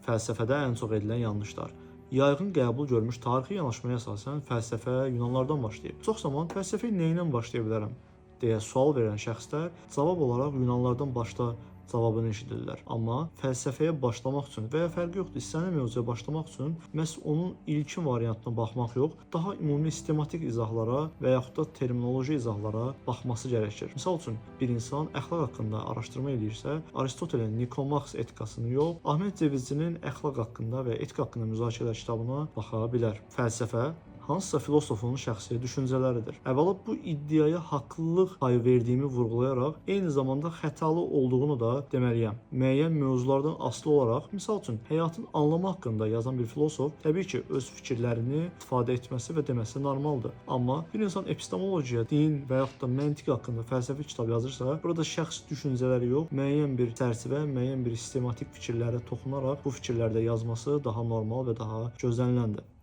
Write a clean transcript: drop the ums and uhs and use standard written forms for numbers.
Fəlsəfədə ən çox edilən yanlışlar. Yaygın qəbul görmüş tarixi yanaşmaya əsasən fəlsəfə Yunanlardan başlayıb. Çox zaman fəlsəfə nə ilə başlaya bilərəm deyə sual verən şəxslər cavab olaraq Yunanlardan başla cavabını eşidirlər. Amma fəlsəfəyə başlamaq üçün və ya fərqi yoxdur, istənilən mövzuya başlamaq üçün məhz onun ilkin variantına baxmaq yox, daha ümumi sistematik izahlara və yaxud da terminoloji izahlara baxması gərəkir. Misal üçün, bir insan əxlaq haqqında araşdırma edirsə, Aristotelin Nikomax etikasını yox, Ahmet Cevizcinin əxlaq haqqında və etika haqqında müzakirələr kitabına baxa bilər. Fəlsəfə hansısa filosofun şəxsi düşüncələridir. Əvvəla bu iddiaya haqlılıq payı verdiyimi vurğulayaraq, eyni zamanda xətalı olduğunu da deməliyəm. Müəyyən mövzulardan asılı olaraq, misal üçün, həyatın anlamı haqqında yazan bir filosof təbii ki, öz fikirlərini ifadə etməsi və deməsi normaldır. Amma bir insan epistemologiya, din və yaxud da məntiq haqqında fəlsəfi kitab yazırsa, burada şəxsi düşüncələri yox, müəyyən bir çərçivə, müəyyən bir sistematik fikirlərə toxunaraq bu fikirlərdə yazması daha normal və daha gözləniləndir.